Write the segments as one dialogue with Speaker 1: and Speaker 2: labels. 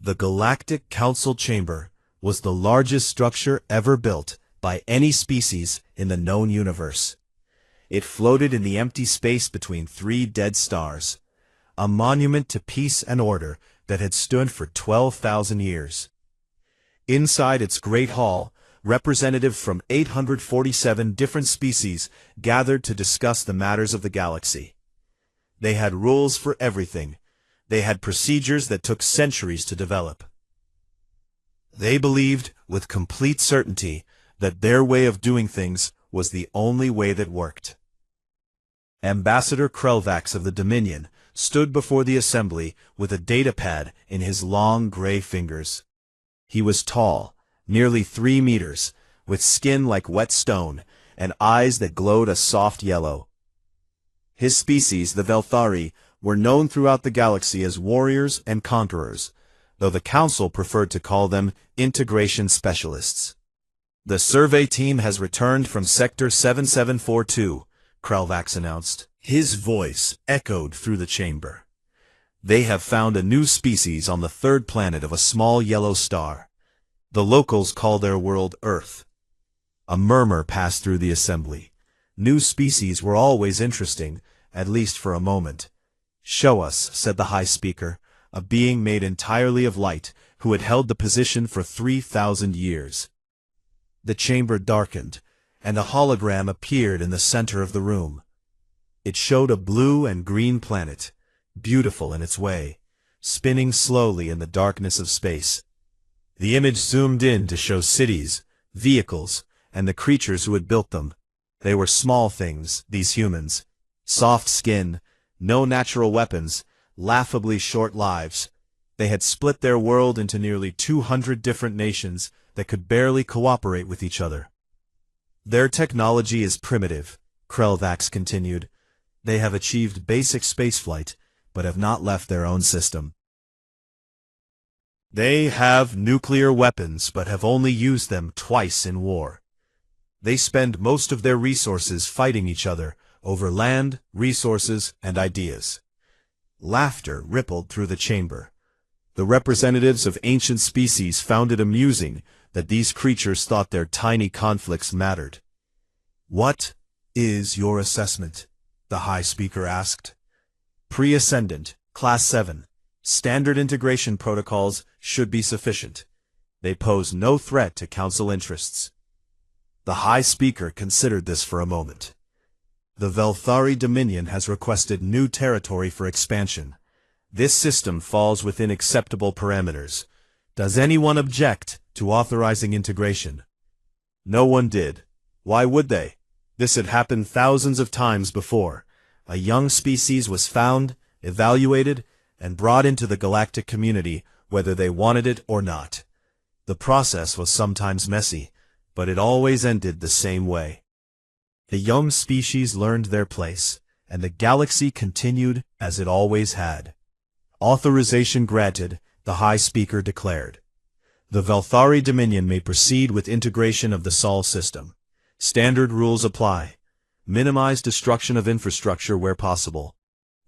Speaker 1: The Galactic Council Chamber was the largest structure ever built by any species in the known universe. It floated in the empty space between three dead stars, a monument to peace and order that had stood for 12,000 years. Inside its great hall, representatives from 847 different species gathered to discuss the matters of the galaxy. They had rules for everything. They had procedures that took centuries to develop. They believed, with complete certainty, that their way of doing things was the only way that worked. Ambassador Krelvax of the Dominion stood before the assembly with a datapad in his long gray fingers. He was tall, nearly 3 meters, with skin like wet stone and eyes that glowed a soft yellow. His species, the Velthari, were known throughout the galaxy as warriors and conquerors, though the Council preferred to call them integration specialists. "The survey team has returned from Sector 7742, Krelvax announced. His voice echoed through the chamber. "They have found a new species on the third planet of a small yellow star. The locals call their world Earth." A murmur passed through the assembly. New species were always interesting, at least for a moment. "Show us," said the High Speaker, a being made entirely of light, who had held the position for 3,000 years. The chamber darkened, and a hologram appeared in the center of the room. It showed a blue and green planet, beautiful in its way, spinning slowly in the darkness of space. The image zoomed in to show cities, vehicles, and the creatures who had built them. They were small things, these humans. Soft skin, no natural weapons, laughably short lives. They had split their world into nearly 200 different nations that could barely cooperate with each other. "Their technology is primitive," Krelvax continued. "They have achieved basic spaceflight, but have not left their own system. They have nuclear weapons, but have only used them twice in war. They spend most of their resources fighting each other over land, resources, and ideas." Laughter rippled through the chamber. The representatives of ancient species found it amusing that these creatures thought their tiny conflicts mattered. "What is your assessment?" the High Speaker asked. "Pre-ascendant, Class 7. Standard integration protocols should be sufficient. They pose no threat to Council interests." The High Speaker considered this for a moment. "The Velthari Dominion has requested new territory for expansion. This system falls within acceptable parameters. Does anyone object to authorizing integration?" No one did. Why would they? This had happened thousands of times before. A young species was found, evaluated, and brought into the galactic community, whether they wanted it or not. The process was sometimes messy, but it always ended the same way. The young species learned their place, and the galaxy continued as it always had. "Authorization granted," the High Speaker declared. "The Velthari Dominion may proceed with integration of the Sol system. Standard rules apply. Minimize destruction of infrastructure where possible.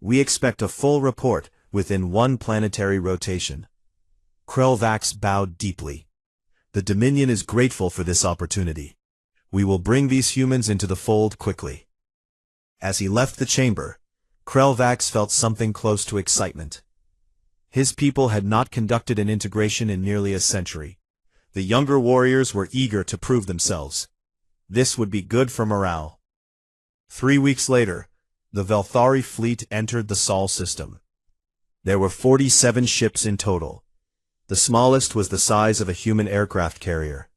Speaker 1: We expect a full report within 1 planetary rotation." Krelvax bowed deeply. "The Dominion is grateful for this opportunity. We will bring these humans into the fold quickly." As he left the chamber, Krelvax felt something close to excitement. His people had not conducted an integration in nearly a century. The younger warriors were eager to prove themselves. This would be good for morale. 3 weeks later, the Velthari fleet entered the Sol system. There were 47 ships in total. The smallest was the size of a human aircraft carrier.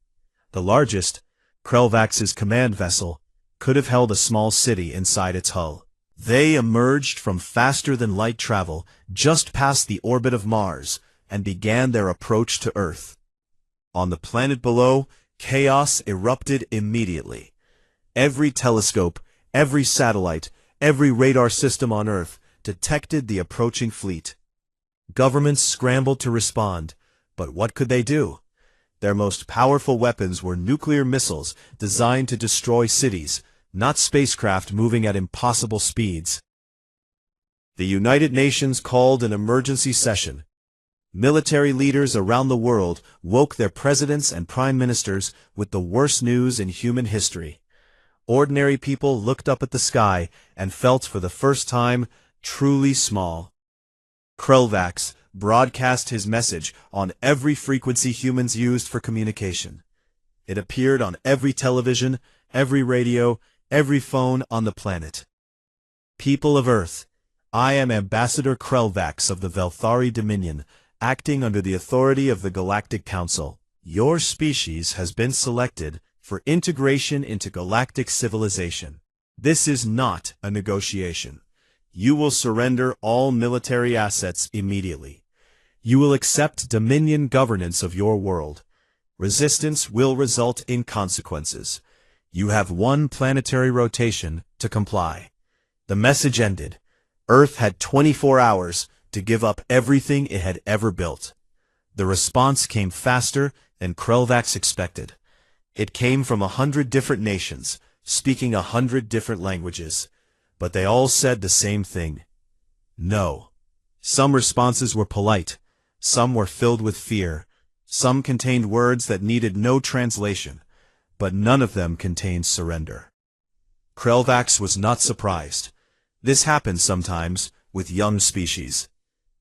Speaker 1: The largest, Krelvax's command vessel, could have held a small city inside its hull. They emerged from faster-than-light travel just past the orbit of Mars and began their approach to Earth. On the planet below, chaos erupted immediately. Every telescope, every satellite, every radar system on Earth detected the approaching fleet. Governments scrambled to respond, but what could they do? Their most powerful weapons were nuclear missiles designed to destroy cities, not spacecraft moving at impossible speeds. The United Nations called an emergency session. Military leaders around the world woke their presidents and prime ministers with the worst news in human history. Ordinary people looked up at the sky and felt for the first time truly small. Krelvax broadcast his message on every frequency humans used for communication. It appeared on every television, every radio, every phone on the planet. People of Earth, I am Ambassador Krelvax of the Velthari Dominion, acting under the authority of the Galactic Council. Your species has been selected for integration into galactic civilization. This is not a negotiation. You will surrender all military assets immediately. You will accept dominion governance of your world. Resistance will result in consequences. You have one planetary rotation to comply. The message ended. Earth had 24 hours to give up everything it had ever built. The response came faster than Krelvax expected. It came from 100 different nations, speaking 100 different languages, but they all said the same thing. No. Some responses were polite, some were filled with fear, some contained words that needed no translation, but none of them contained surrender. Krelvax was not surprised. This happens sometimes with young species.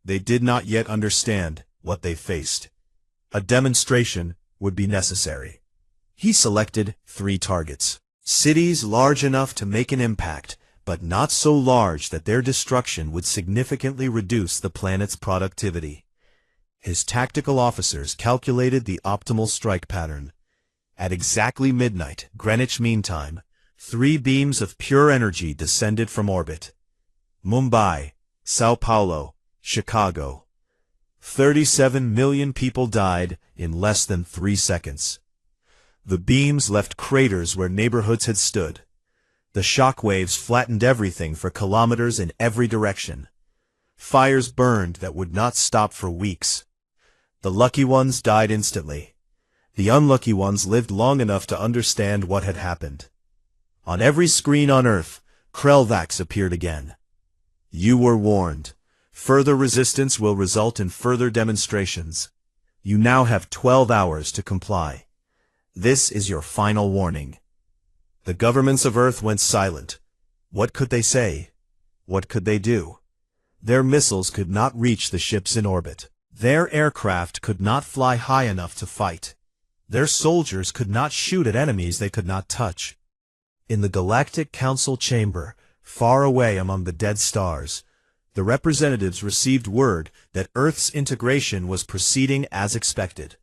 Speaker 1: They did not yet understand what they faced. A demonstration would be necessary. He selected 3 targets. Cities large enough to make an impact, but not so large that their destruction would significantly reduce the planet's productivity. His tactical officers calculated the optimal strike pattern. At exactly midnight, Greenwich Mean Time, 3 beams of pure energy descended from orbit. Mumbai, Sao Paulo, Chicago. 37 million people died in less than 3 seconds. The beams left craters where neighborhoods had stood. The shock waves flattened everything for kilometers in every direction. Fires burned that would not stop for weeks. The lucky ones died instantly. The unlucky ones lived long enough to understand what had happened. On every screen on Earth, Krelvax appeared again. You were warned. Further resistance will result in further demonstrations. You now have 12 hours to comply. This is your final warning. The governments of Earth went silent. What could they say? What could they do? Their missiles could not reach the ships in orbit. Their aircraft could not fly high enough to fight. Their soldiers could not shoot at enemies they could not touch. In the Galactic Council chamber, far away among the dead stars, the representatives received word that Earth's integration was proceeding as expected.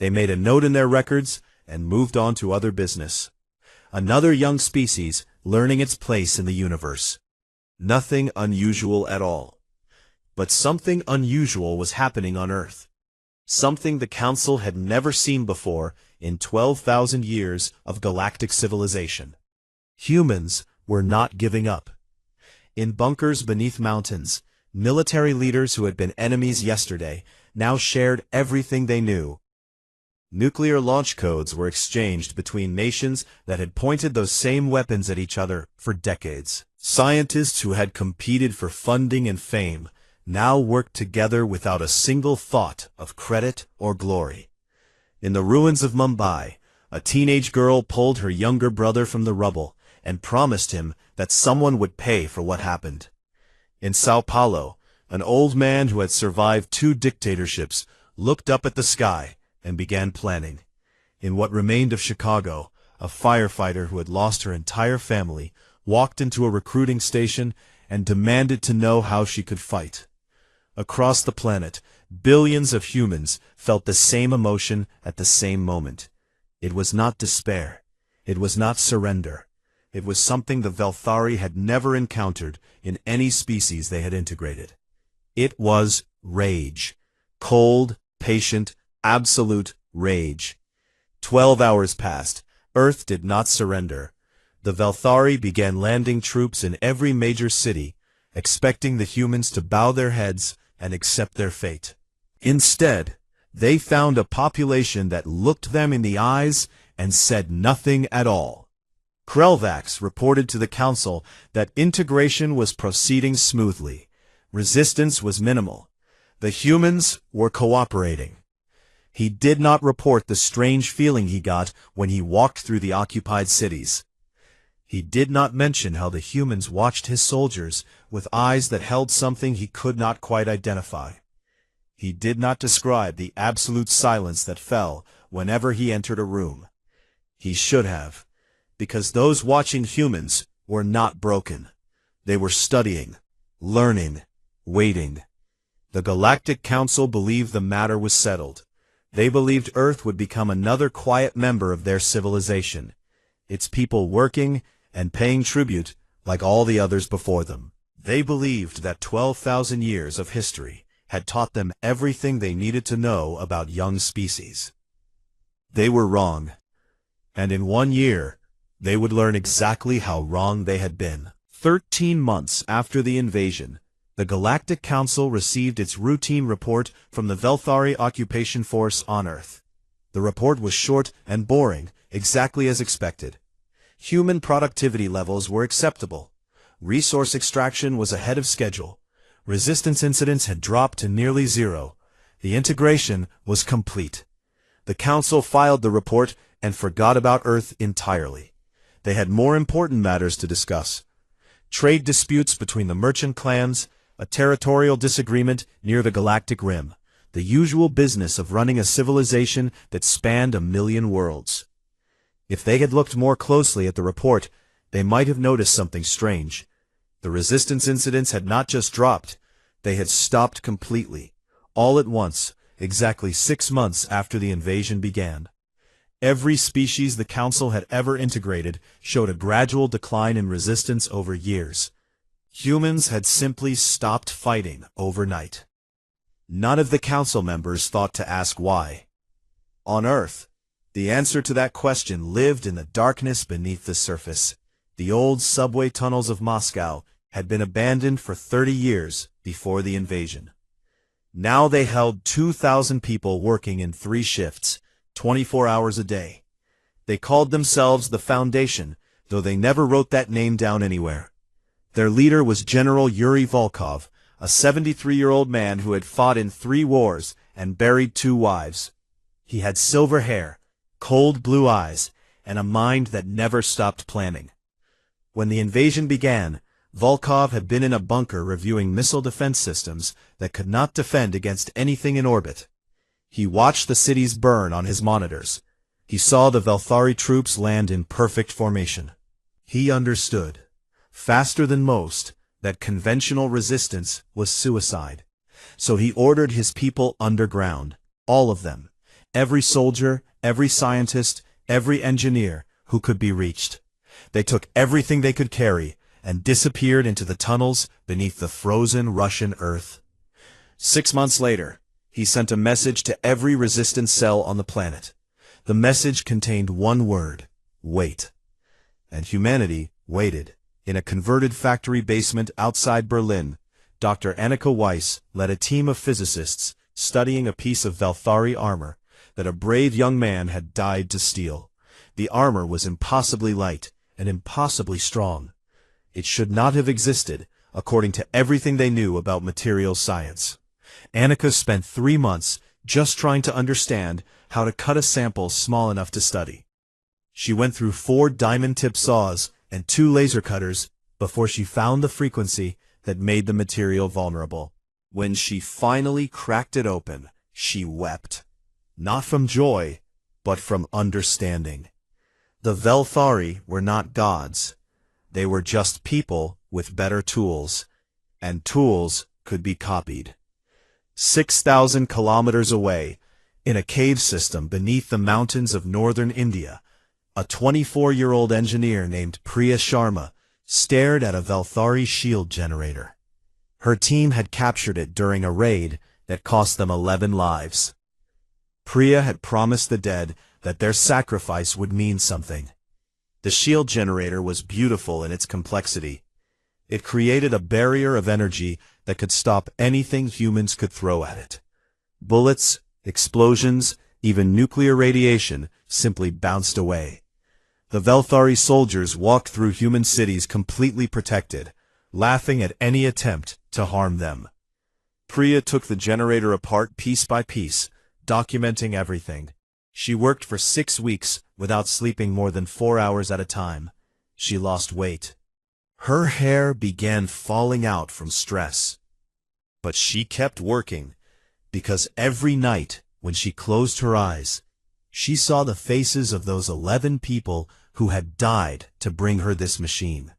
Speaker 1: They made a note in their records and moved on to other business. Another young species learning its place in the universe. Nothing unusual at all. But something unusual was happening on Earth. Something the Council had never seen before in 12,000 years of galactic civilization. Humans were not giving up. In bunkers beneath mountains, military leaders who had been enemies yesterday now shared everything they knew. Nuclear launch codes were exchanged between nations that had pointed those same weapons at each other for decades. Scientists who had competed for funding and fame now worked together without a single thought of credit or glory. In the ruins of Mumbai, a teenage girl pulled her younger brother from the rubble and promised him that someone would pay for what happened. In Sao Paulo, an old man who had survived 2 dictatorships looked up at the sky and began planning. In what remained of Chicago, a firefighter who had lost her entire family walked into a recruiting station and demanded to know how she could fight. Across the planet, billions of humans felt the same emotion at the same moment. It was not despair. It was not surrender. It was something the Velthari had never encountered in any species they had integrated. It was rage. Cold, patient, absolute rage. 12 hours passed. Earth did not surrender. The Velthari began landing troops in every major city, expecting the humans to bow their heads and accept their fate. Instead, they found a population that looked them in the eyes and said nothing at all. Krelvax reported to the Council that integration was proceeding smoothly. Resistance was minimal. The humans were cooperating. He did not report the strange feeling he got when he walked through the occupied cities. He did not mention how the humans watched his soldiers with eyes that held something he could not quite identify. He did not describe the absolute silence that fell whenever he entered a room. He should have, because those watching humans were not broken. They were studying, learning, waiting. The Galactic Council believed the matter was settled. They believed Earth would become another quiet member of their civilization, its people working and paying tribute like all the others before them. They believed that 12,000 years of history had taught them everything they needed to know about young species. They were wrong, and in 1 year, they would learn exactly how wrong they had been. 13 months after the invasion, the Galactic Council received its routine report from the Velthari occupation force on Earth. The report was short and boring, exactly as expected. Human productivity levels were acceptable. Resource extraction was ahead of schedule. Resistance incidents had dropped to nearly zero. The integration was complete. The Council filed the report and forgot about Earth entirely. They had more important matters to discuss. Trade disputes between the merchant clans, a territorial disagreement near the Galactic Rim, the usual business of running a civilization that spanned 1,000,000 worlds. If they had looked more closely at the report, they might have noticed something strange. The resistance incidents had not just dropped, they had stopped completely, all at once, exactly 6 months after the invasion began. Every species the Council had ever integrated showed a gradual decline in resistance over years. Humans had simply stopped fighting overnight. None of the Council members thought to ask why. On Earth, the answer to that question lived in the darkness beneath the surface. The old subway tunnels of Moscow had been abandoned for 30 years before the invasion. Now they held 2,000 people working in 3 shifts, 24 hours a day. They called themselves the Foundation, though they never wrote that name down anywhere. Their leader was General Yuri Volkov, a 73-year-old man who had fought in 3 wars and buried 2 wives. He had silver hair, cold blue eyes, and a mind that never stopped planning. When the invasion began, Volkov had been in a bunker reviewing missile defense systems that could not defend against anything in orbit. He watched the cities burn on his monitors. He saw the Velthari troops land in perfect formation. He understood, faster than most, that conventional resistance was suicide. So he ordered his people underground, all of them, every soldier, every scientist, every engineer who could be reached. They took everything they could carry and disappeared into the tunnels beneath the frozen Russian earth. 6 months later, he sent a message to every resistance cell on the planet. The message contained one word: wait. And humanity waited. In a converted factory basement outside Berlin, Dr. Annika Weiss led a team of physicists studying a piece of Velthari armor that a brave young man had died to steal. The armor was impossibly light and impossibly strong. It should not have existed, according to everything they knew about materials science. Annika spent 3 months just trying to understand how to cut a sample small enough to study. She went through 4 diamond-tip saws and 2 laser cutters before she found the frequency that made the material vulnerable. When she finally cracked it open, she wept. Not from joy, but from understanding. The Velthari were not gods. They were just people with better tools, and tools could be copied. 6,000 kilometers away, in a cave system beneath the mountains of northern India, a 24-year-old engineer named Priya Sharma stared at a Velthari shield generator. Her team had captured it during a raid that cost them 11 lives. Priya had promised the dead that their sacrifice would mean something. The shield generator was beautiful in its complexity. It created a barrier of energy that could stop anything humans could throw at it. Bullets, explosions, even nuclear radiation simply bounced away. The Velthari soldiers walked through human cities completely protected, laughing at any attempt to harm them. Priya took the generator apart piece by piece, documenting everything. She worked for 6 weeks without sleeping more than 4 hours at a time. She lost weight. Her hair began falling out from stress. But she kept working, because every night when she closed her eyes, she saw the faces of those 11 people who had died to bring her this machine.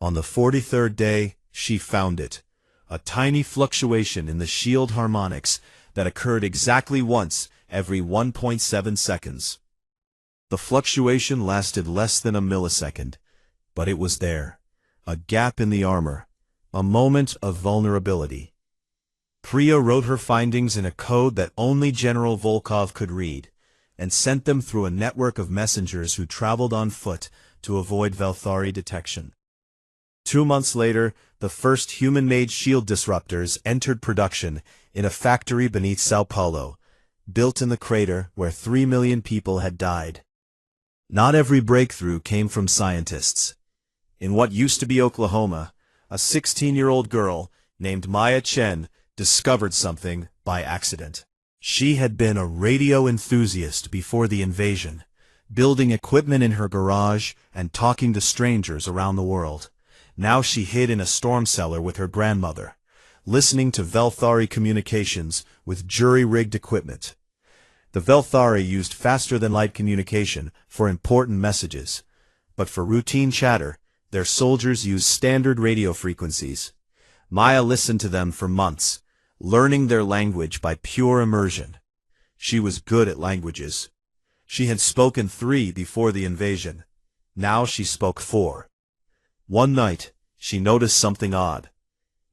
Speaker 1: On the 43rd day, she found it, a tiny fluctuation in the shield harmonics that occurred exactly once every 1.7 seconds. The fluctuation lasted less than a millisecond, but it was there, a gap in the armor, a moment of vulnerability. Priya wrote her findings in a code that only General Volkov could read, and sent them through a network of messengers who traveled on foot to avoid Velthari detection. 2 months later, the first human-made shield disruptors entered production in a factory beneath Sao Paulo, built in the crater where 3 million people had died. Not every breakthrough came from scientists. In what used to be Oklahoma, a 16-year-old girl named Maya Chen discovered something by accident. She had been a radio enthusiast before the invasion, building equipment in her garage and talking to strangers around the world. Now she hid in a storm cellar with her grandmother, listening to Velthari communications with jury-rigged equipment. The Velthari used faster-than-light communication for important messages, but for routine chatter, their soldiers used standard radio frequencies. Maya listened to them for months, learning their language by pure immersion. She was good at languages. She had spoken 3 before the invasion. Now she spoke 4. One night, she noticed something odd.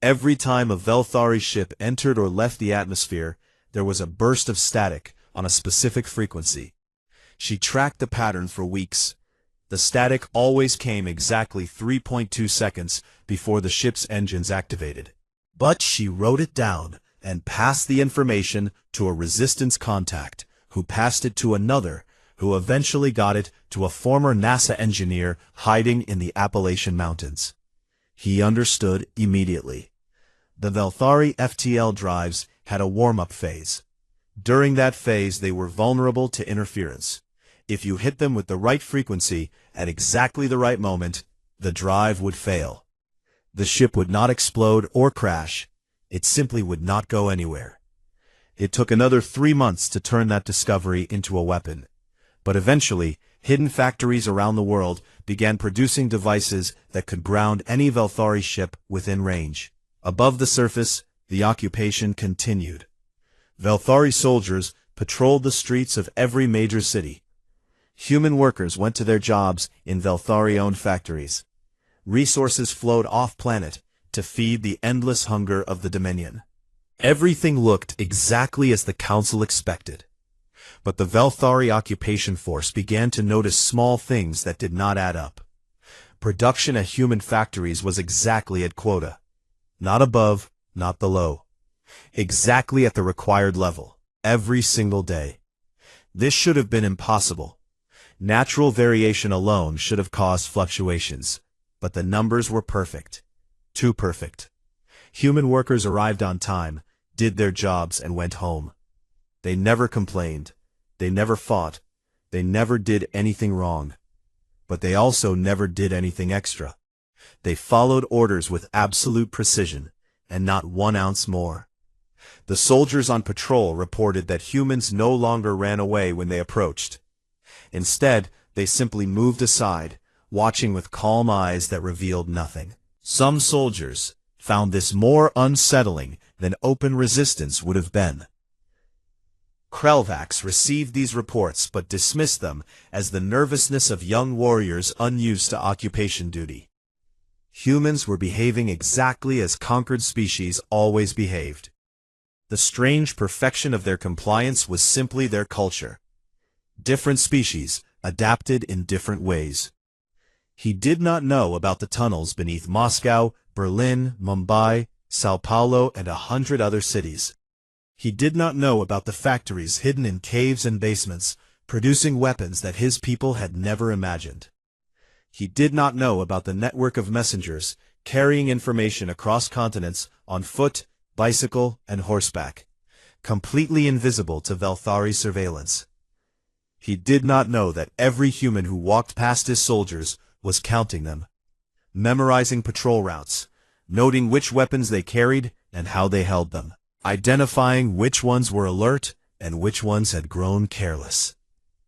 Speaker 1: Every time a Velthari ship entered or left the atmosphere, there was a burst of static on a specific frequency. She tracked the pattern for weeks. The static always came exactly 3.2 seconds before the ship's engines activated. But she wrote it down and passed the information to a resistance contact, who passed it to another, who eventually got it to a former NASA engineer hiding in the Appalachian Mountains. He understood immediately. The Velthari FTL drives had a warm-up phase. During that phase, they were vulnerable to interference. If you hit them with the right frequency at exactly the right moment, the drive would fail. The ship would not explode or crash. It simply would not go anywhere. It took another 3 months to turn that discovery into a weapon. But eventually, hidden factories around the world began producing devices that could ground any Velthari ship within range. Above the surface, the occupation continued. Velthari soldiers patrolled the streets of every major city. Human workers went to their jobs in Velthari-owned factories. Resources flowed off-planet to feed the endless hunger of the Dominion. Everything looked exactly as the Council expected. But the Velthari occupation force began to notice small things that did not add up. Production at human factories was exactly at quota. Not above, not below. Exactly at the required level, every single day. This should have been impossible. Natural variation alone should have caused fluctuations. But the numbers were perfect. Too perfect. Human workers arrived on time, did their jobs, and went home. They never complained. They never fought. They never did anything wrong. But they also never did anything extra. They followed orders with absolute precision, and not 1 ounce more. The soldiers on patrol reported that humans no longer ran away when they approached. Instead, they simply moved aside, watching with calm eyes that revealed nothing. Some soldiers found this more unsettling than open resistance would have been. Krelvax received these reports but dismissed them as the nervousness of young warriors unused to occupation duty. Humans were behaving exactly as conquered species always behaved. The strange perfection of their compliance was simply their culture. Different species adapted in different ways. He did not know about the tunnels beneath Moscow, Berlin, Mumbai, Sao Paulo, and 100 other cities. He did not know about the factories hidden in caves and basements, producing weapons that his people had never imagined. He did not know about the network of messengers carrying information across continents on foot, bicycle, and horseback, completely invisible to Velthari's surveillance. He did not know that every human who walked past his soldiers was counting them, memorizing patrol routes, noting which weapons they carried and how they held them, identifying which ones were alert and which ones had grown careless.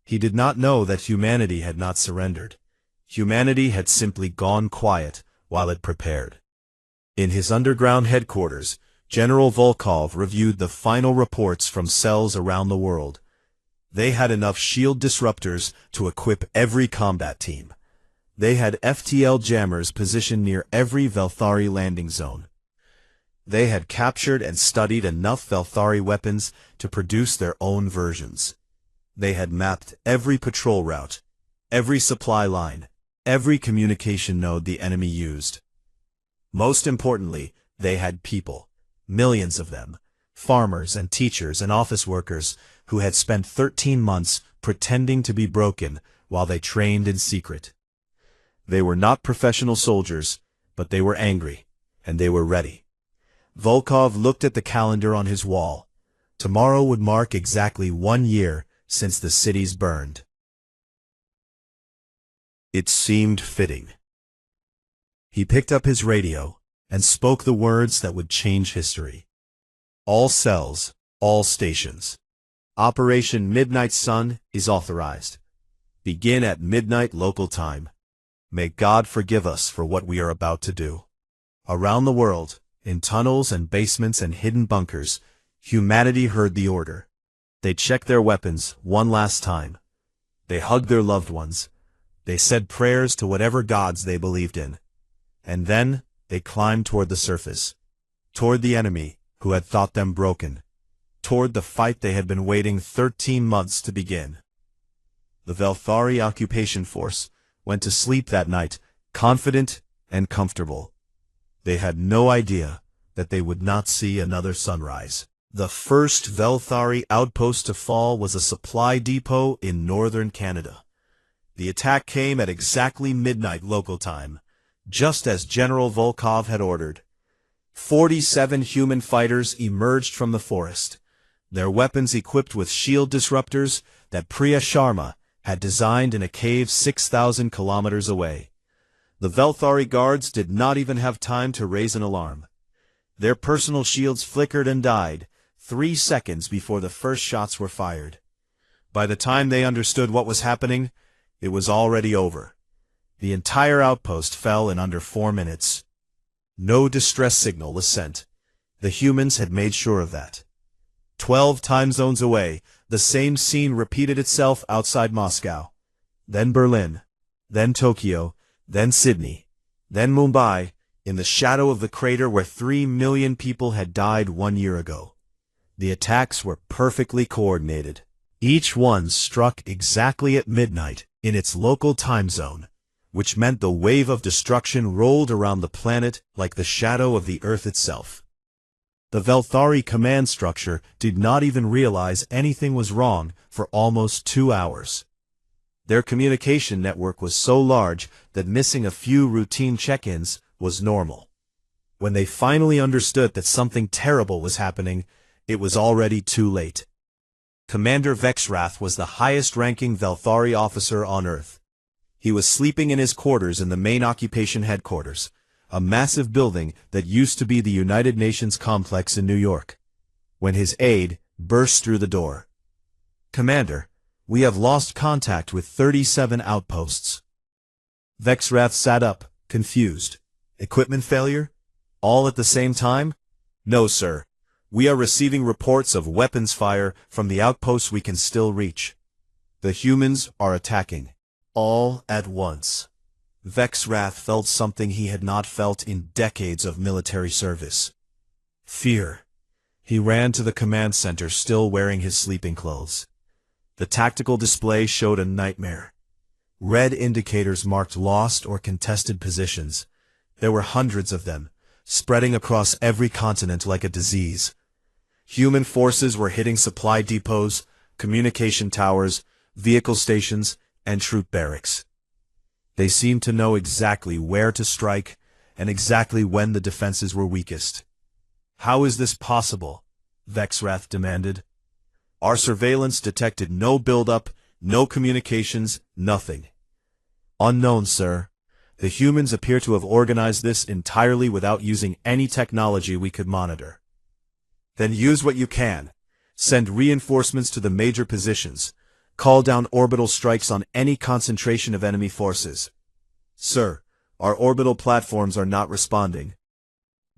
Speaker 1: He did not know that humanity had not surrendered. Humanity had simply gone quiet while it prepared. In his underground headquarters, General Volkov reviewed the final reports from cells around the world. They had enough shield disruptors to equip every combat team. They had FTL jammers positioned near every Velthari landing zone. They had captured and studied enough Velthari weapons to produce their own versions. They had mapped every patrol route, every supply line, every communication node the enemy used. Most importantly, they had people, millions of them, farmers and teachers and office workers who had spent 13 months pretending to be broken while they trained in secret. They were not professional soldiers, but they were angry, and they were ready. Volkov looked at the calendar on his wall. Tomorrow would mark exactly 1 year since the cities burned. It seemed fitting. He picked up his radio and spoke the words that would change history. All cells, all stations. Operation Midnight Sun is authorized. Begin at midnight local time. May God forgive us for what we are about to do. Around the world, in tunnels and basements and hidden bunkers, humanity heard the order. They checked their weapons one last time. They hugged their loved ones. They said prayers to whatever gods they believed in. And then they climbed toward the surface, toward the enemy who had thought them broken, toward the fight they had been waiting 13 months to begin. The Velthari occupation force went to sleep that night, confident and comfortable. They had no idea that they would not see another sunrise. The first Velthari outpost to fall was a supply depot in northern Canada. The attack came at exactly midnight local time, just as General Volkov had ordered. 47 human fighters emerged from the forest, their weapons equipped with shield disruptors that Priya Sharma had designed in a cave 6,000 kilometers away. The Velthari guards did not even have time to raise an alarm. Their personal shields flickered and died 3 seconds before the first shots were fired. By the time they understood what was happening, it was already over. The entire outpost fell in under 4 minutes. No distress signal was sent. The humans had made sure of that. 12 time zones away, the same scene repeated itself outside Moscow, then Berlin, then Tokyo, then Sydney, then Mumbai, in the shadow of the crater where 3 million people had died 1 year ago. The attacks were perfectly coordinated. Each one struck exactly at midnight in its local time zone, which meant the wave of destruction rolled around the planet like the shadow of the Earth itself. The Velthari command structure did not even realize anything was wrong for almost 2 hours. Their communication network was so large that missing a few routine check-ins was normal. When they finally understood that something terrible was happening, it was already too late. Commander Vexrath was the highest-ranking Velthari officer on Earth. He was sleeping in his quarters in the main occupation headquarters, a massive building that used to be the United Nations complex in New York, when his aide burst through the door. "Commander, we have lost contact with 37 outposts." Vexrath sat up, confused. "Equipment failure? All at the same time?" "No, sir. We are receiving reports of weapons fire from the outposts we can still reach. The humans are attacking. All at once." Vexrath felt something he had not felt in decades of military service. Fear. He ran to the command center still wearing his sleeping clothes. The tactical display showed a nightmare. Red indicators marked lost or contested positions. There were hundreds of them, spreading across every continent like a disease. Human forces were hitting supply depots, communication towers, vehicle stations, and troop barracks. They seemed to know exactly where to strike and exactly when the defenses were weakest. How is this possible? Vexwrath demanded. Our surveillance detected no buildup, no communications, nothing. Unknown, sir. The humans appear to have organized this entirely without using any technology we could monitor. Then use what you can. Send reinforcements to the major positions. Call down orbital strikes on any concentration of enemy forces. Sir, our orbital platforms are not responding.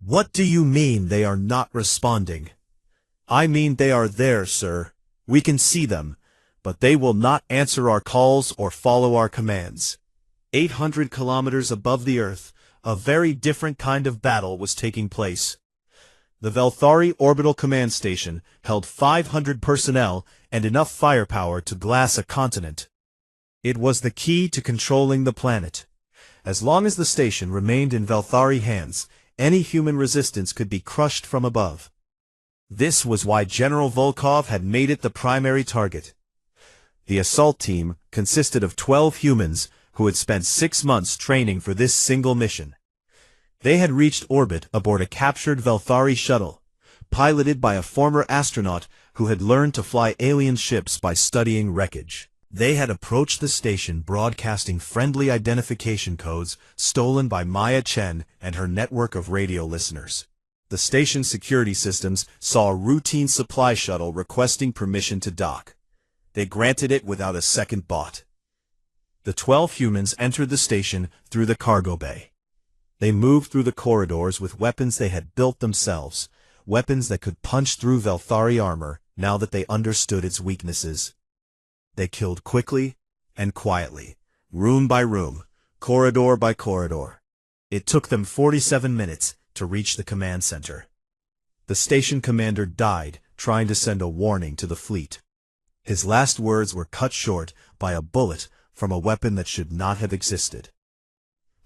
Speaker 1: What do you mean they are not responding? I mean they are there, sir. We can see them, but they will not answer our calls or follow our commands. 800 kilometers above the Earth, a very different kind of battle was taking place. The Velthari Orbital Command Station held 500 personnel and enough firepower to glass a continent. It was the key to controlling the planet. As long as the station remained in Velthari hands, any human resistance could be crushed from above. This was why General Volkov had made it the primary target. The assault team consisted of 12 humans who had spent 6 months training for this single mission. They had reached orbit aboard a captured Velthari shuttle, piloted by a former astronaut who had learned to fly alien ships by studying wreckage. They had approached the station broadcasting friendly identification codes stolen by Maya Chen and her network of radio listeners. The station's security systems saw a routine supply shuttle requesting permission to dock. They granted it without a second thought. The 12 humans entered the station through the cargo bay. They moved through the corridors with weapons they had built themselves, weapons that could punch through Velthari armor now that they understood its weaknesses. They killed quickly and quietly, room by room, corridor by corridor. It took them 47 minutes to reach the command center. The station commander died trying to send a warning to the fleet. His last words were cut short by a bullet from a weapon that should not have existed.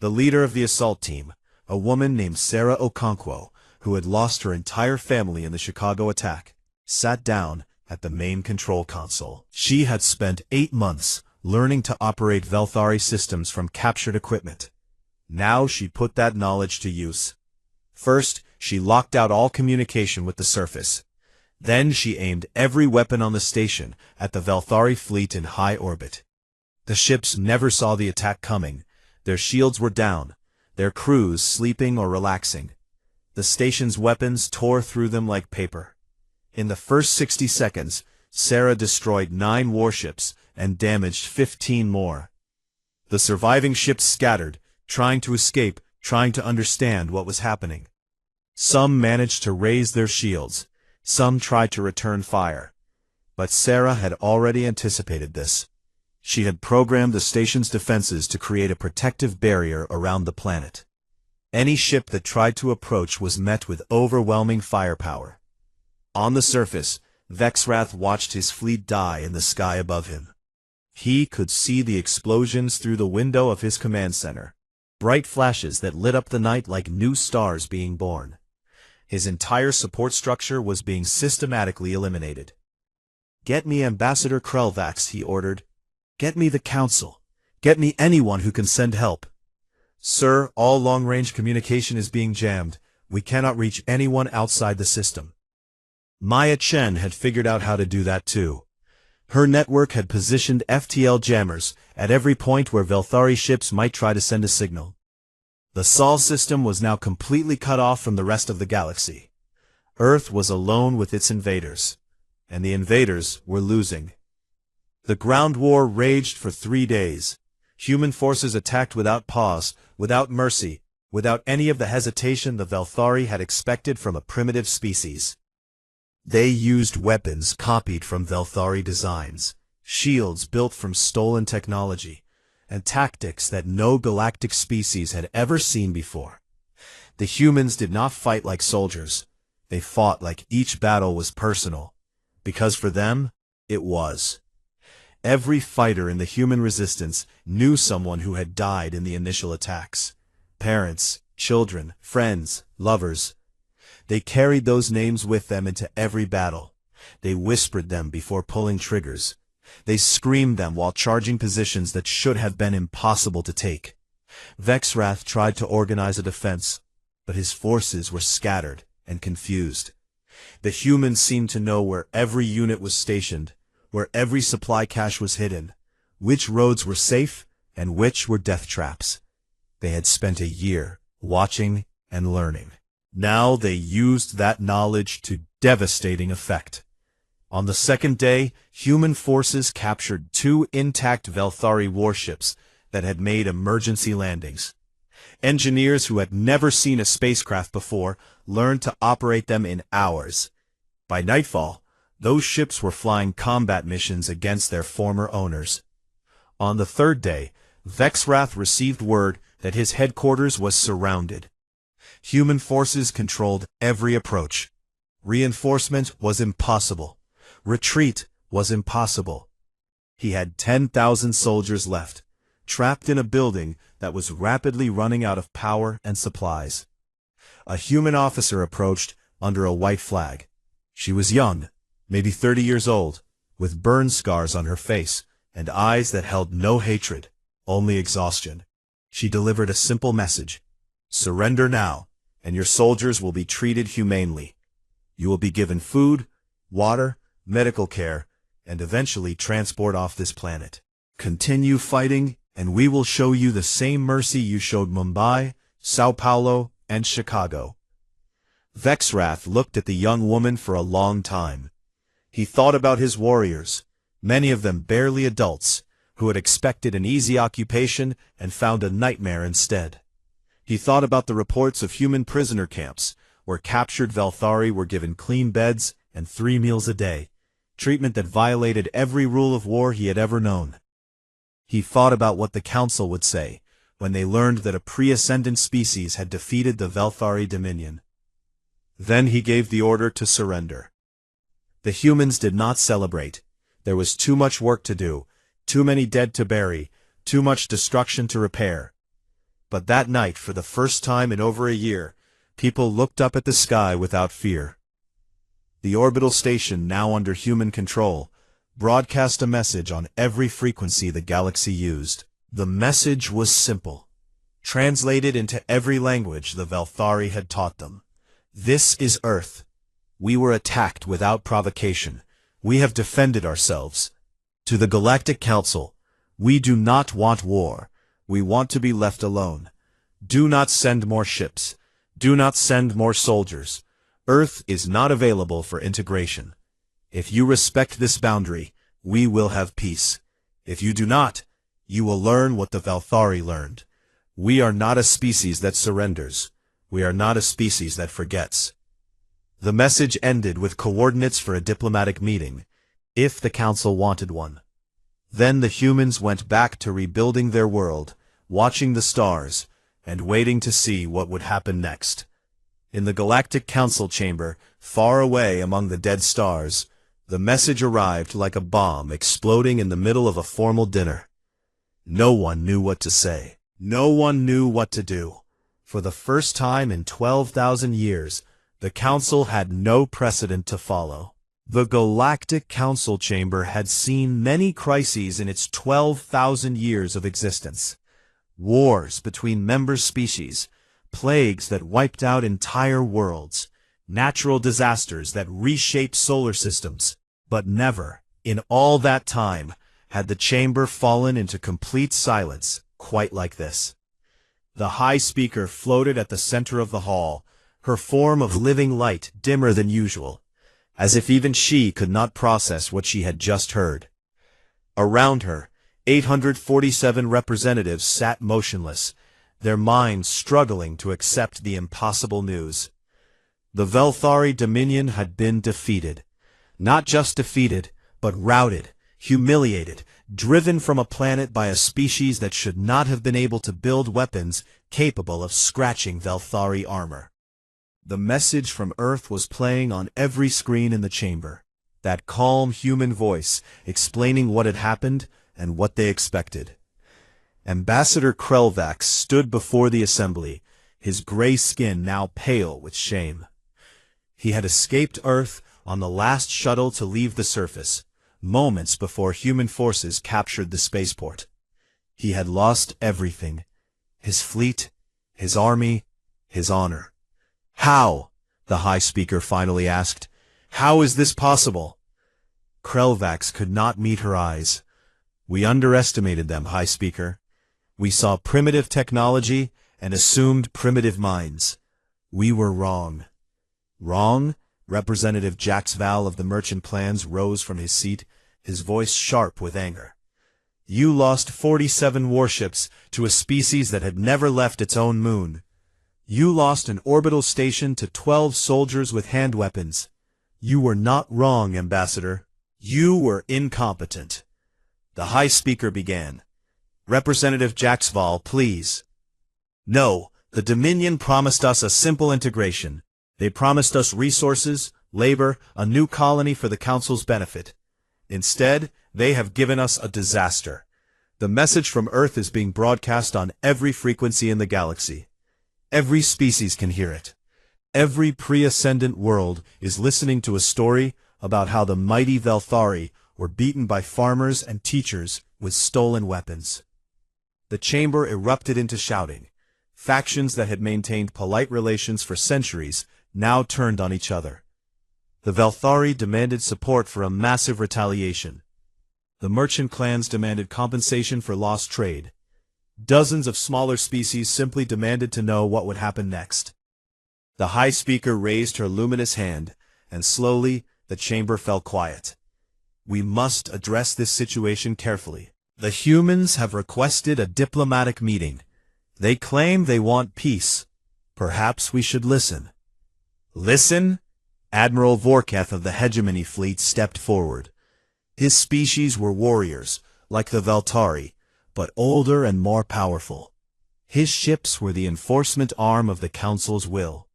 Speaker 1: The leader of the assault team, a woman named Sarah Okonkwo, who had lost her entire family in the Chicago attack, sat down at the main control console. She had spent 8 months learning to operate Velthari systems from captured equipment. Now she put that knowledge to use. First, she locked out all communication with the surface. Then she aimed every weapon on the station at the Velthari fleet in high orbit. The ships never saw the attack coming. Their shields were down, their crews sleeping or relaxing. The station's weapons tore through them like paper. In the first 60 seconds, Sarah destroyed 9 warships and damaged 15 more. The surviving ships scattered, trying to escape, trying to understand what was happening. Some managed to raise their shields, some tried to return fire. But Sarah had already anticipated this. She had programmed the station's defenses to create a protective barrier around the planet. Any ship that tried to approach was met with overwhelming firepower. On the surface, Vexwrath watched his fleet die in the sky above him. He could see the explosions through the window of his command center, bright flashes that lit up the night like new stars being born. His entire support structure was being systematically eliminated. "Get me Ambassador Krelvax," he ordered. "Get me the Council. Get me anyone who can send help." "Sir, all long-range communication is being jammed. We cannot reach anyone outside the system." Maya Chen had figured out how to do that too. Her network had positioned FTL jammers at every point where Velthari ships might try to send a signal. The Sol system was now completely cut off from the rest of the galaxy. Earth was alone with its invaders, and the invaders were losing. The ground war raged for 3 days. Human forces attacked without pause, without mercy, without any of the hesitation the Velthari had expected from a primitive species. They used weapons copied from Velthari designs, shields built from stolen technology, and tactics that no galactic species had ever seen before. The humans did not fight like soldiers. They fought like each battle was personal, because for them, it was. Every fighter in the human resistance knew someone who had died in the initial attacks. Parents, children, friends, lovers. They carried those names with them into every battle. They whispered them before pulling triggers. They screamed them while charging positions that should have been impossible to take. Vexwrath tried to organize a defense, but his forces were scattered, and confused. The humans seemed to know where every unit was stationed, where every supply cache was hidden, which roads were safe and which were death traps. They had spent a year watching and learning. Now they used that knowledge to devastating effect. On the second day, human forces captured 2 intact Velthari warships that had made emergency landings. Engineers who had never seen a spacecraft before learned to operate them in hours. By nightfall, those ships were flying combat missions against their former owners. On the third day, Vexrath received word that his headquarters was surrounded. Human forces controlled every approach. Reinforcement was impossible. Retreat was impossible. He had 10,000 soldiers left, trapped in a building that was rapidly running out of power and supplies. A human officer approached under a white flag. She was young, maybe 30 years old, with burn scars on her face and eyes that held no hatred, only exhaustion. She delivered a simple message: surrender now, and your soldiers will be treated humanely. You will be given food, water, medical care, and eventually transport off this planet. Continue fighting, and we will show you the same mercy you showed Mumbai, Sao Paulo, and Chicago. Vexrath looked at the young woman for a long time. He thought about his warriors, many of them barely adults, who had expected an easy occupation and found a nightmare instead. He thought about the reports of human prisoner camps, where captured Velthari were given clean beds and 3 meals a day, treatment that violated every rule of war he had ever known. He thought about what the Council would say when they learned that a pre-ascendant species had defeated the Velthari Dominion. Then he gave the order to surrender. The humans did not celebrate. There was too much work to do, too many dead to bury, too much destruction to repair. But that night, for the first time in over a year, people looked up at the sky without fear. The orbital station, now under human control, broadcast a message on every frequency the galaxy used. The message was simple, translated into every language the Velthari had taught them. This is Earth. We were attacked without provocation. We have defended ourselves. To the Galactic Council, we do not want war. We want to be left alone. Do not send more ships. Do not send more soldiers. Earth is not available for integration. If you respect this boundary, we will have peace. If you do not, you will learn what the Velthari learned. We are not a species that surrenders. We are not a species that forgets. The message ended with coordinates for a diplomatic meeting, if the Council wanted one. Then the humans went back to rebuilding their world, watching the stars, and waiting to see what would happen next. In the Galactic Council chamber, far away among the dead stars, the message arrived like a bomb exploding in the middle of a formal dinner. No one knew what to say. No one knew what to do. For the first time in 12,000 years, the Council had no precedent to follow. The Galactic Council chamber had seen many crises in its 12,000 years of existence. Wars between member species, plagues that wiped out entire worlds, natural disasters that reshaped solar systems. But never, in all that time, had the chamber fallen into complete silence quite like this. The High Speaker floated at the center of the hall, her form of living light dimmer than usual, as if even she could not process what she had just heard. Around her, 847 representatives sat motionless, their minds struggling to accept the impossible news. The Velthari Dominion had been defeated. Not just defeated, but routed, humiliated, driven from a planet by a species that should not have been able to build weapons capable of scratching Velthari armor. The message from Earth was playing on every screen in the chamber, that calm human voice explaining what had happened and what they expected. Ambassador Krelvax stood before the assembly, his gray skin now pale with shame. He had escaped Earth on the last shuttle to leave the surface, moments before human forces captured the spaceport. He had lost everything: his fleet, his army, his honor. How? the High Speaker finally asked. "How is this possible?" Krelvax could not meet her eyes. "We underestimated them, High Speaker. We saw primitive technology and assumed primitive minds. We were wrong." "Wrong?" Representative Jax Val of the Merchant Plans rose from his seat, his voice sharp with anger. "You lost 47 warships to a species that had never left its own moon. You lost an orbital station to 12 soldiers with hand weapons. You were not wrong, Ambassador. You were incompetent." The High Speaker began. "Representative Jaxval, please." "No, the Dominion promised us a simple integration. They promised us resources, labor, a new colony for the Council's benefit. Instead, they have given us a disaster. The message from Earth is being broadcast on every frequency in the galaxy. Every species can hear it. Every pre-ascendant world is listening to a story about how the mighty Velthari were beaten by farmers and teachers with stolen weapons." The chamber erupted into shouting. Factions that had maintained polite relations for centuries now turned on each other. The Velthari demanded support for a massive retaliation. The merchant clans demanded compensation for lost trade. Dozens of smaller species simply demanded to know what would happen next. The High Speaker raised her luminous hand, and slowly the chamber fell quiet. "We must address this situation carefully. The humans have requested a diplomatic meeting. They claim they want peace. Perhaps we should listen." "Listen?" Admiral Vorketh of the Hegemony Fleet stepped forward. His species were warriors, like the Veltari, but older and more powerful. His ships were the enforcement arm of the Council's will.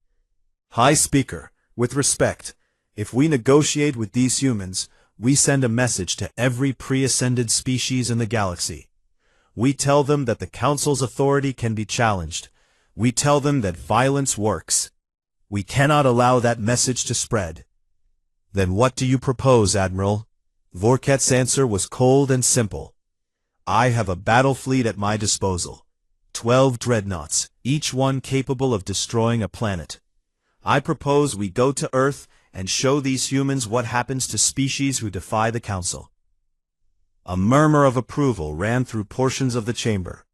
Speaker 1: "High Speaker, with respect, if we negotiate with these humans, we send a message to every pre-ascended species in the galaxy. We tell them that the Council's authority can be challenged. We tell them that violence works. We cannot allow that message to spread." "Then what do you propose, Admiral?" Vorketh's answer was cold and simple. "I have a battle fleet at my disposal. 12 dreadnoughts, each one capable of destroying a planet. I propose we go to Earth and show these humans what happens to species who defy the Council." A murmur of approval ran through portions of the chamber.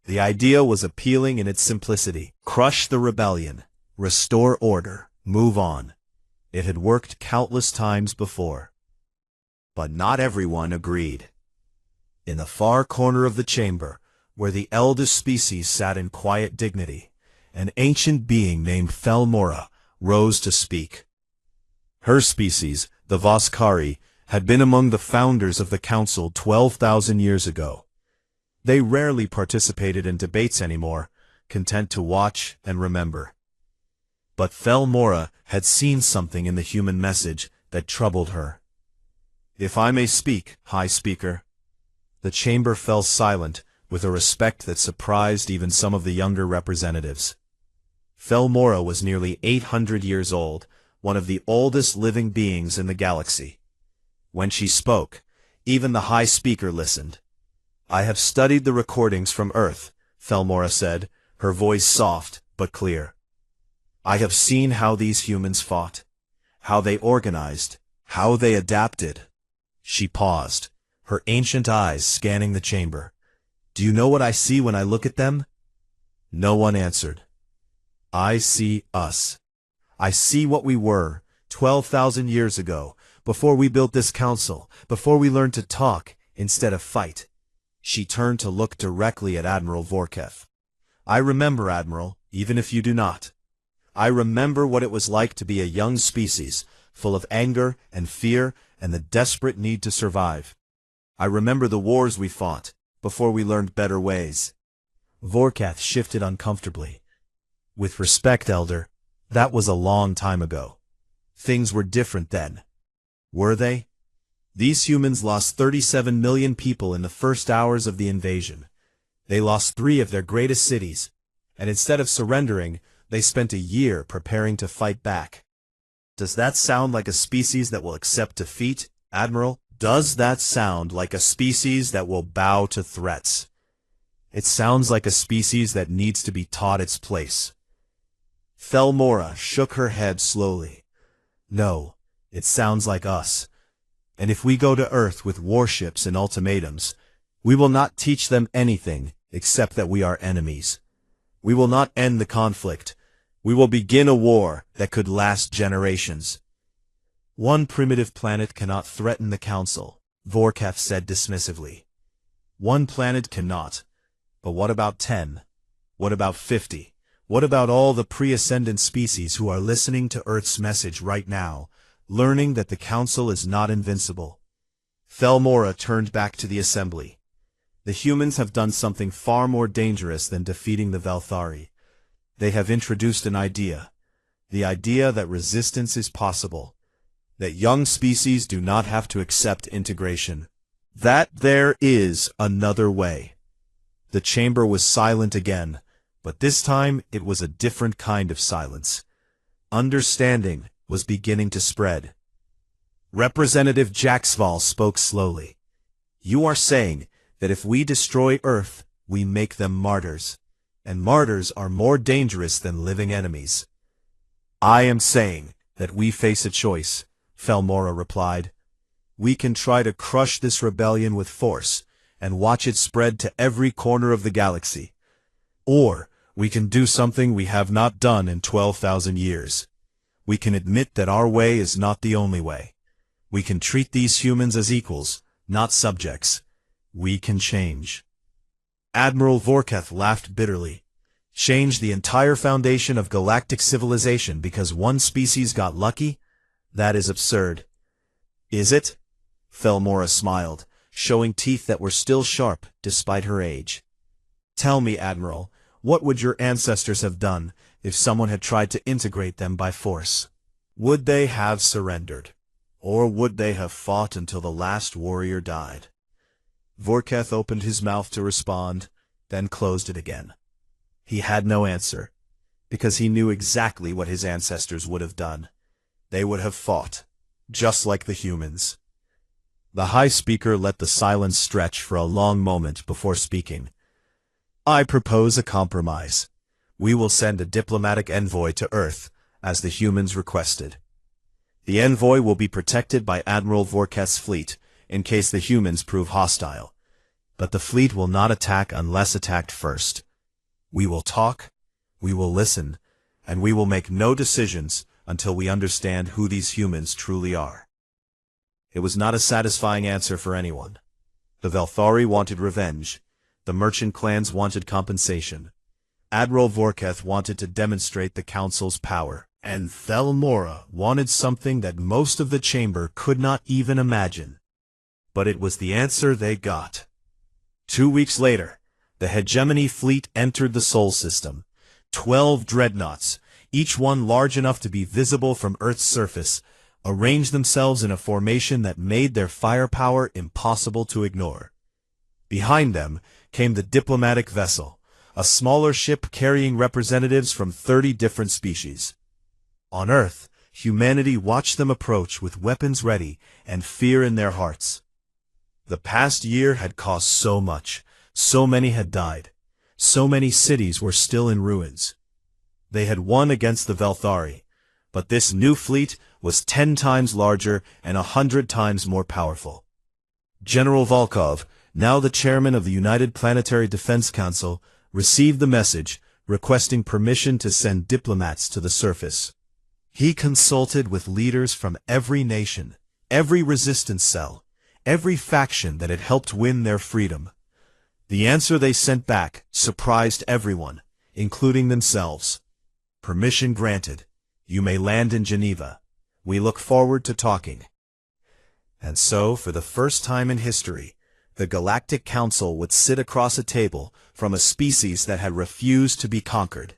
Speaker 1: The idea was appealing in its simplicity. Crush the rebellion. Restore order. Move on. It had worked countless times before. But not everyone agreed. In the far corner of the chamber, where the eldest species sat in quiet dignity, an ancient being named Felmora rose to speak. Her species, the Voskari, had been among the founders of the Council 12,000 years ago. They rarely participated in debates anymore, content to watch and remember. But Felmora had seen something in the human message that troubled her. "If I may speak, High Speaker." The chamber fell silent, with a respect that surprised even some of the younger representatives. Felmora was nearly 800 years old, one of the oldest living beings in the galaxy. When she spoke, even the High Speaker listened. "I have studied the recordings from Earth," Felmora said, her voice soft but clear. "I have seen how these humans fought, how they organized, how they adapted." She paused, her ancient eyes scanning the chamber. "Do you know what I see when I look at them?" No one answered. "I see us. I see what we were 12,000 years ago, before we built this council, before we learned to talk instead of fight." She turned to look directly at Admiral Vorketh. "I remember, Admiral, even if you do not. I remember what it was like to be a young species, full of anger and fear and the desperate need to survive. I remember the wars we fought, before we learned better ways." Vorketh shifted uncomfortably. "With respect, Elder, that was a long time ago. Things were different then. Were they? These humans lost 37 million people in the first hours of the invasion. They lost 3 of their greatest cities, and instead of surrendering, they spent a year preparing to fight back. Does that sound like a species that will accept defeat, Admiral? Does that sound like a species that will bow to threats? It sounds like a species that needs to be taught its place." Thelmora shook her head slowly. No, it sounds like us. And if we go to Earth with warships and ultimatums, we will not teach them anything except that we are enemies. We will not end the conflict. We will begin a war that could last generations. One primitive planet cannot threaten the Council, Vorkath said dismissively. One planet cannot. But what about 10? What about 50? What about all the pre-ascendant species who are listening to Earth's message right now, learning that the Council is not invincible? Thelmora turned back to the assembly. The humans have done something far more dangerous than defeating the Velthari. They have introduced an idea. The idea that resistance is possible. That young species do not have to accept integration. That there is another way. The chamber was silent again, but this time it was a different kind of silence. Understanding was beginning to spread. Representative Jaxval spoke slowly. You are saying that if we destroy Earth, we make them martyrs, and martyrs are more dangerous than living enemies. I am saying that we face a choice, Thelmora replied. We can try to crush this rebellion with force, and watch it spread to every corner of the galaxy. Or we can do something we have not done in 12,000 years. We can admit that our way is not the only way. We can treat these humans as equals, not subjects. We can change. Admiral Vorkath laughed bitterly. Change the entire foundation of galactic civilization because one species got lucky? That is absurd. Is it? Thelmora smiled, showing teeth that were still sharp despite her age. Tell me, Admiral, what would your ancestors have done if someone had tried to integrate them by force? Would they have surrendered? Or would they have fought until the last warrior died? Vorkath opened his mouth to respond, then closed it again. He had no answer, because he knew exactly what his ancestors would have done. They would have fought, just like the humans. The High Speaker let the silence stretch for a long moment before speaking. I propose a compromise. We will send a diplomatic envoy to Earth, as the humans requested. The envoy will be protected by Admiral Vorkath's fleet, in case the humans prove hostile. But the fleet will not attack unless attacked first. We will talk, we will listen, and we will make no decisions until we understand who these humans truly are. It was not a satisfying answer for anyone. The Velthari wanted revenge. The merchant clans wanted compensation. Admiral Vorkath wanted to demonstrate the Council's power, and Thelmora wanted something that most of the chamber could not even imagine. But it was the answer they got. 2 weeks later, the Hegemony fleet entered the Sol system. 12 dreadnoughts, each one large enough to be visible from Earth's surface, arranged themselves in a formation that made their firepower impossible to ignore. Behind them came the diplomatic vessel, a smaller ship carrying representatives from 30 different species. On Earth, humanity watched them approach with weapons ready and fear in their hearts. The past year had cost so much, so many had died, so many cities were still in ruins. They had won against the Velthari, but this new fleet was 10 times larger and 100 times more powerful. General Volkov, now the chairman of the United Planetary Defense Council, received the message requesting permission to send diplomats to the surface. He consulted with leaders from every nation, every resistance cell, every faction that had helped win their freedom. The answer they sent back surprised everyone, including themselves. Permission granted. You may land in Geneva. We look forward to talking. And so, for the first time in history, the Galactic Council would sit across a table from a species that had refused to be conquered.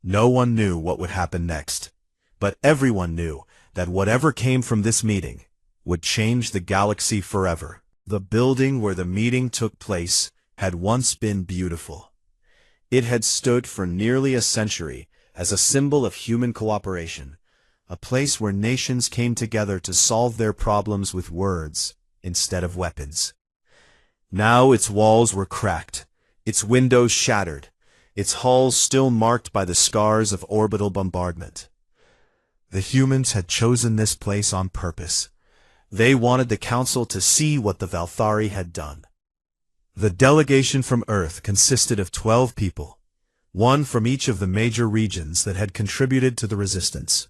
Speaker 1: No one knew what would happen next, but everyone knew that whatever came from this meeting would change the galaxy forever. The building where the meeting took place had once been beautiful. It had stood for nearly a century as a symbol of human cooperation, a place where nations came together to solve their problems with words instead of weapons. Now its walls were cracked, its windows shattered, its hulls still marked by the scars of orbital bombardment. The humans had chosen this place on purpose. They wanted the Council to see what the Valthari had done. The delegation from Earth consisted of 12 people, one from each of the major regions that had contributed to the resistance.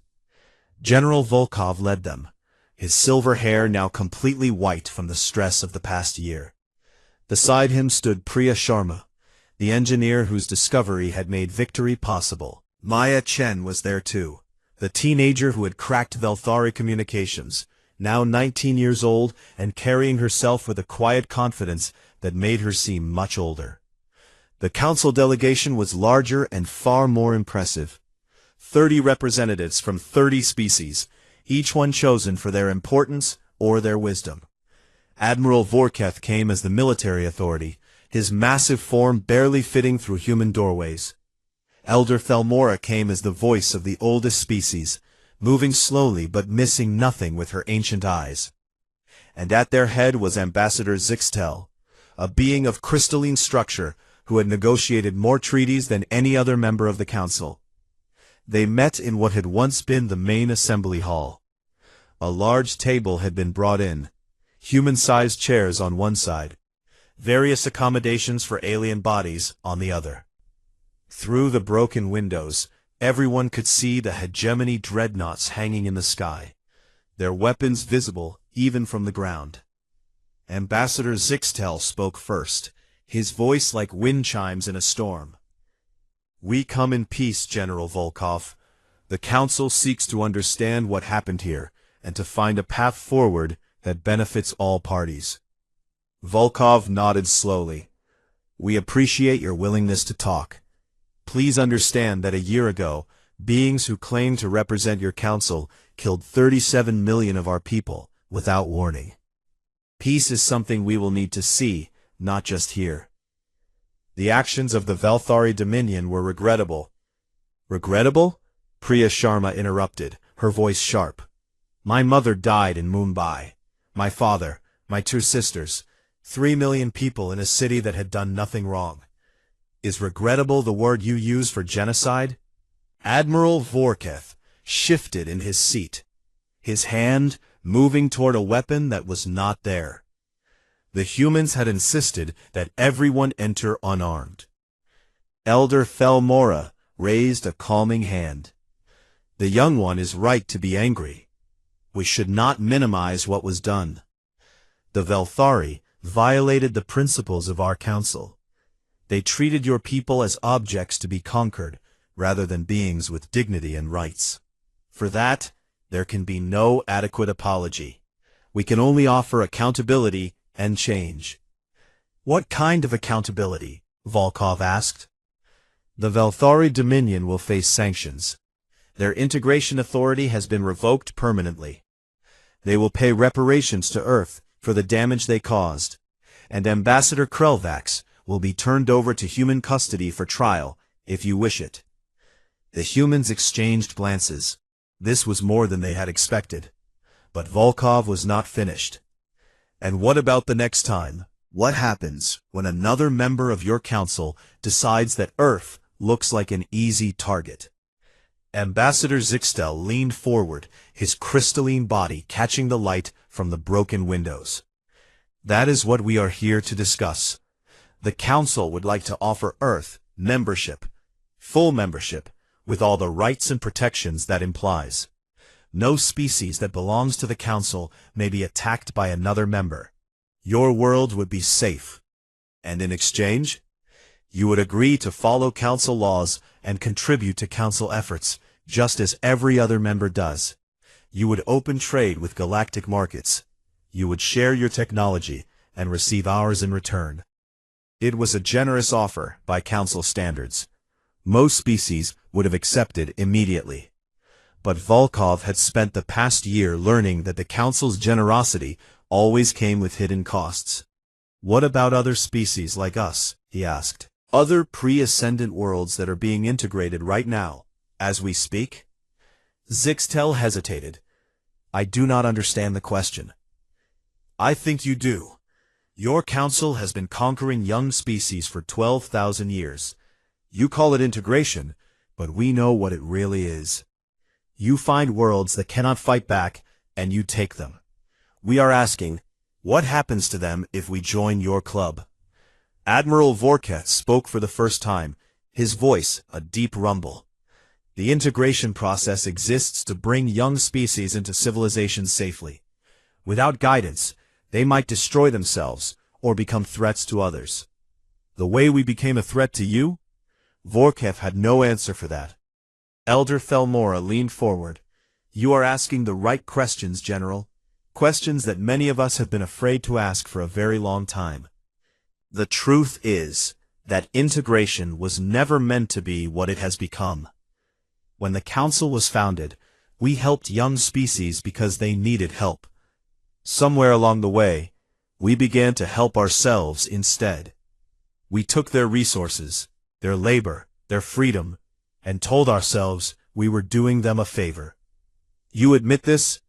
Speaker 1: General Volkov led them, his silver hair now completely white from the stress of the past year. Beside him stood Priya Sharma, the engineer whose discovery had made victory possible. Maya Chen was there too, the teenager who had cracked Valthari communications, now 19 years old and carrying herself with a quiet confidence that made her seem much older. The council delegation was larger and far more impressive. 30 representatives from 30 species, each one chosen for their importance or their wisdom. Admiral Vorketh came as the military authority, his massive form barely fitting through human doorways. Elder Thelmora came as the voice of the oldest species, moving slowly but missing nothing with her ancient eyes. And at their head was Ambassador Zixtel, a being of crystalline structure who had negotiated more treaties than any other member of the council. They met in what had once been the main assembly hall. A large table had been brought in, human-sized chairs on one side, various accommodations for alien bodies on the other. Through the broken windows, everyone could see the hegemony dreadnoughts hanging in the sky, their weapons visible even from the ground. Ambassador Zixtel spoke first, his voice like wind chimes in a storm. "We come in peace, General Volkov. The Council seeks to understand what happened here and to find a path forward that benefits all parties." Volkov nodded slowly. "We appreciate your willingness to talk. Please understand that a year ago, beings who claim to represent your council killed 37 million of our people without warning. Peace is something we will need to see, not just hear." The actions of the Valthari Dominion were regrettable. "Regrettable?" Priya Sharma interrupted, her voice sharp. "My mother died in Mumbai. My father, my 2 sisters, 3 million people in a city that had done nothing wrong. Is regrettable the word you use for genocide?" Admiral Vorketh shifted in his seat, his hand moving toward a weapon that was not there. The humans had insisted that everyone enter unarmed. Elder Thelmora raised a calming hand. "The young one is right to be angry. We should not minimize what was done. The Valthari violated the principles of our council. They treated your people as objects to be conquered, rather than beings with dignity and rights. For that, there can be no adequate apology. We can only offer accountability and change." "What kind of accountability?" Volkov asked. "The Valthari Dominion will face sanctions. Their integration authority has been revoked permanently. They will pay reparations to Earth for the damage they caused, and Ambassador Krelvax will be turned over to human custody for trial, if you wish it." The humans exchanged glances. This was more than they had expected. But Volkov was not finished. "And what about the next time? What happens when another member of your council decides that Earth looks like an easy target?" Ambassador Zixtel leaned forward, his crystalline body catching the light from the broken windows. "That is what we are here to discuss. The Council would like to offer Earth membership, full membership, with all the rights and protections that implies. No species that belongs to the Council may be attacked by another member. Your world would be safe. And in exchange, you would agree to follow Council laws and contribute to Council efforts, just as every other member does. You would open trade with galactic markets. You would share your technology and receive ours in return." It was a generous offer by Council standards. Most species would have accepted immediately. But Volkov had spent the past year learning that the Council's generosity always came with hidden costs. "What about other species like us?" he asked. "Other pre-ascendant worlds that are being integrated right now, as we speak?" Zixtel hesitated. "I do not understand the question." "I think you do. Your council has been conquering young species for 12,000 years. You call it integration, but we know what it really is. You find worlds that cannot fight back, and you take them. We are asking, what happens to them if we join your club? Admiral Vorketh spoke for the first time, his voice a deep rumble. The integration process exists to bring young species into civilization safely. Without guidance, they might destroy themselves or become threats to others. The way we became a threat to you? Vorketh had no answer for that. Elder Thelmora leaned forward. You are asking the right questions, General. Questions that many of us have been afraid to ask for a very long time. The truth is that integration was never meant to be what it has become. When the Council was founded, we helped young species because they needed help. Somewhere along the way, we began to help ourselves instead. We took their resources, their labor, their freedom, and told ourselves we were doing them a favor. You admit this?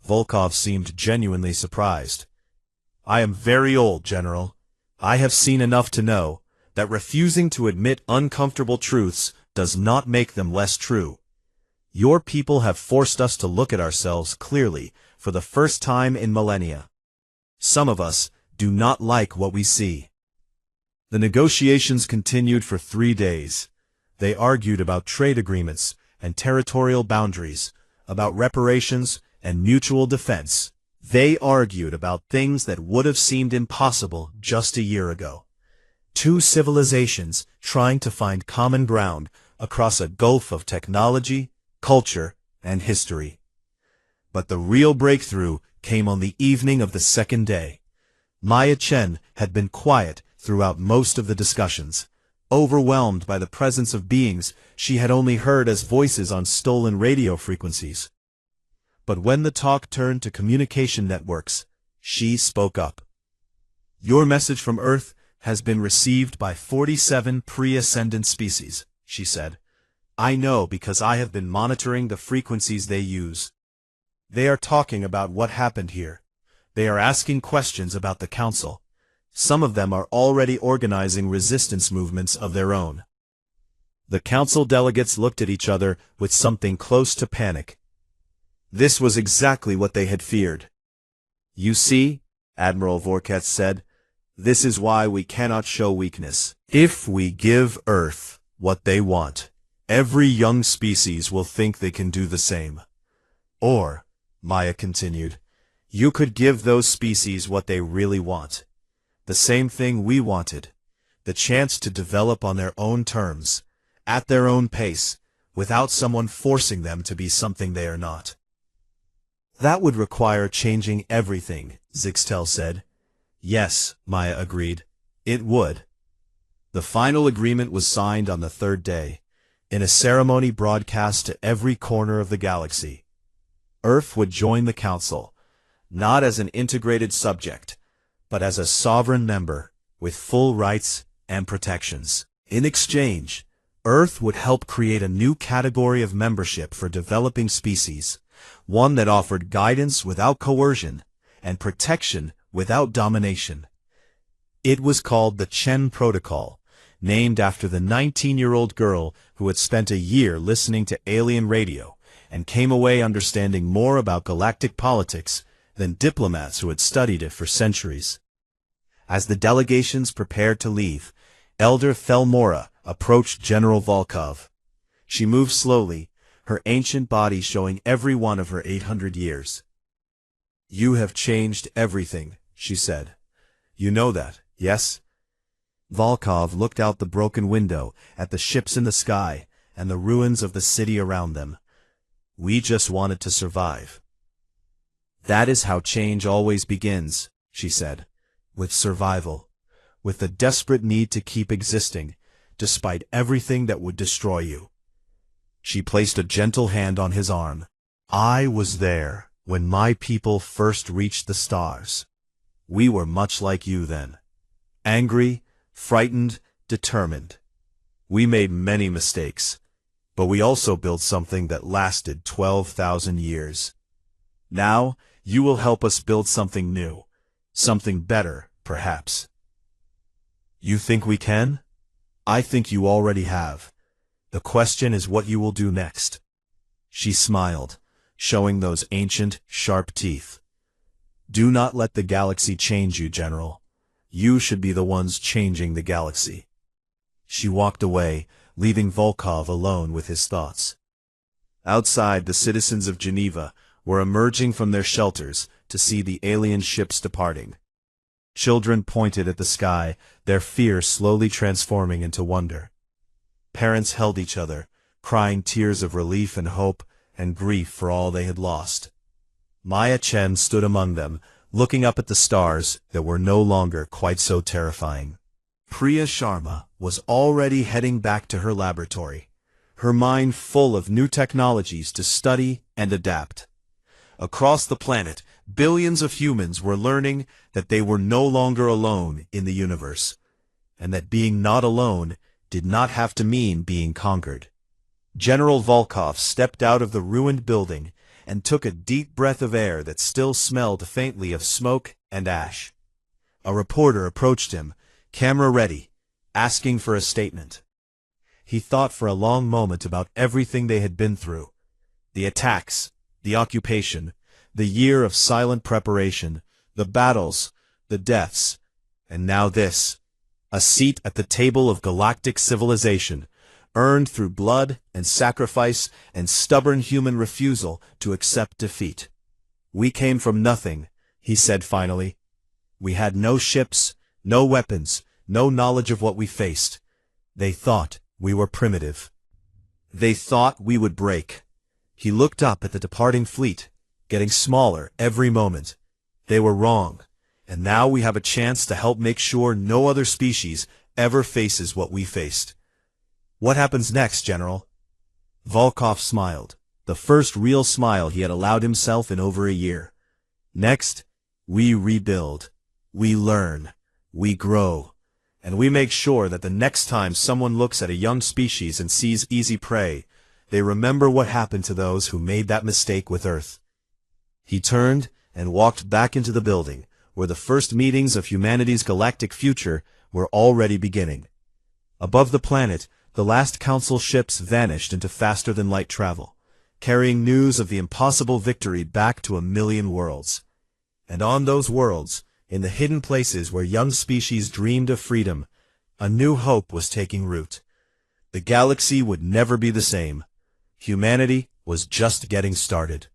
Speaker 1: Volkov seemed genuinely surprised. I am very old, General. I have seen enough to know that refusing to admit uncomfortable truths does not make them less true. Your people have forced us to look at ourselves clearly for the first time in millennia. Some of us do not like what we see. The negotiations continued for 3 days. They argued about trade agreements and territorial boundaries, about reparations and mutual defense. They argued about things that would have seemed impossible just a year ago. Two civilizations trying to find common ground across a gulf of technology, culture, and history. But the real breakthrough came on the evening of the second day. Maya Chen had been quiet throughout most of the discussions, overwhelmed by the presence of beings she had only heard as voices on stolen radio frequencies. But when the talk turned to communication networks, she spoke up. Your message from Earth has been received by 47 pre-ascendant species, she said. I know because I have been monitoring the frequencies they use. They are talking about what happened here. They are asking questions about the Council. Some of them are already organizing resistance movements of their own. The Council delegates looked at each other with something close to panic. This was exactly what they had feared. You see, Admiral Vorketh said, this is why we cannot show weakness. If we give Earth what they want, every young species will think they can do the same. Or, Maya continued, you could give those species what they really want. The same thing we wanted. The chance to develop on their own terms, at their own pace, without someone forcing them to be something they are not. That would require changing everything, Zixtel said. Yes, Maya agreed. It would. The final agreement was signed on the third day, in a ceremony broadcast to every corner of the galaxy. Earth would join the Council, not as an integrated subject, but as a sovereign member, with full rights and protections. In exchange, Earth would help create a new category of membership for developing species, one that offered guidance without coercion and protection without domination. It was called the Chen Protocol, named after the 19-year-old girl who had spent a year listening to alien radio and came away understanding more about galactic politics than diplomats who had studied it for centuries. As the delegations prepared to leave, Elder Thelmora approached General Volkov. She moved slowly, her ancient body showing every one of her 800 years. You have changed everything, she said. You know that, yes? Volkov looked out the broken window at the ships in the sky and the ruins of the city around them. We just wanted to survive. That is how change always begins, she said, with survival, with the desperate need to keep existing, despite everything that would destroy you. She placed a gentle hand on his arm. I was there when my people first reached the stars. We were much like you then. Angry, frightened, determined. We made many mistakes, but we also built something that lasted 12,000 years. Now, you will help us build something new, something better, perhaps. You think we can? I think you already have. The question is what you will do next. She smiled, showing those ancient, sharp teeth. Do not let the galaxy change you, General. You should be the ones changing the galaxy. She walked away, leaving Volkov alone with his thoughts. Outside, the citizens of Geneva were emerging from their shelters to see the alien ships departing. Children pointed at the sky, their fear slowly transforming into wonder. Parents held each other, crying tears of relief and hope and grief for all they had lost. Maya Chen stood among them, looking up at the stars that were no longer quite so terrifying. Priya Sharma was already heading back to her laboratory, her mind full of new technologies to study and adapt. Across the planet, billions of humans were learning that they were no longer alone in the universe, and that being not alone did not have to mean being conquered. General Volkov stepped out of the ruined building and took a deep breath of air that still smelled faintly of smoke and ash. A reporter approached him, camera ready, asking for a statement. He thought for a long moment about everything they had been through. The attacks, the occupation, the year of silent preparation, the battles, the deaths, and now this. A seat at the table of galactic civilization, earned through blood and sacrifice and stubborn human refusal to accept defeat. We came from nothing, he said finally. We had no ships, no weapons, no knowledge of what we faced. They thought we were primitive. They thought we would break. He looked up at the departing fleet, getting smaller every moment. They were wrong, and now we have a chance to help make sure no other species ever faces what we faced. What happens next, General? Volkov smiled, the first real smile he had allowed himself in over a year. Next, we rebuild, we learn, we grow, and we make sure that the next time someone looks at a young species and sees easy prey, they remember what happened to those who made that mistake with Earth. He turned and walked back into the building, where the first meetings of humanity's galactic future were already beginning. Above the planet, the last council ships vanished into faster-than-light travel, carrying news of the impossible victory back to 1,000,000 worlds. And on those worlds, in the hidden places where young species dreamed of freedom, a new hope was taking root. The galaxy would never be the same. Humanity was just getting started.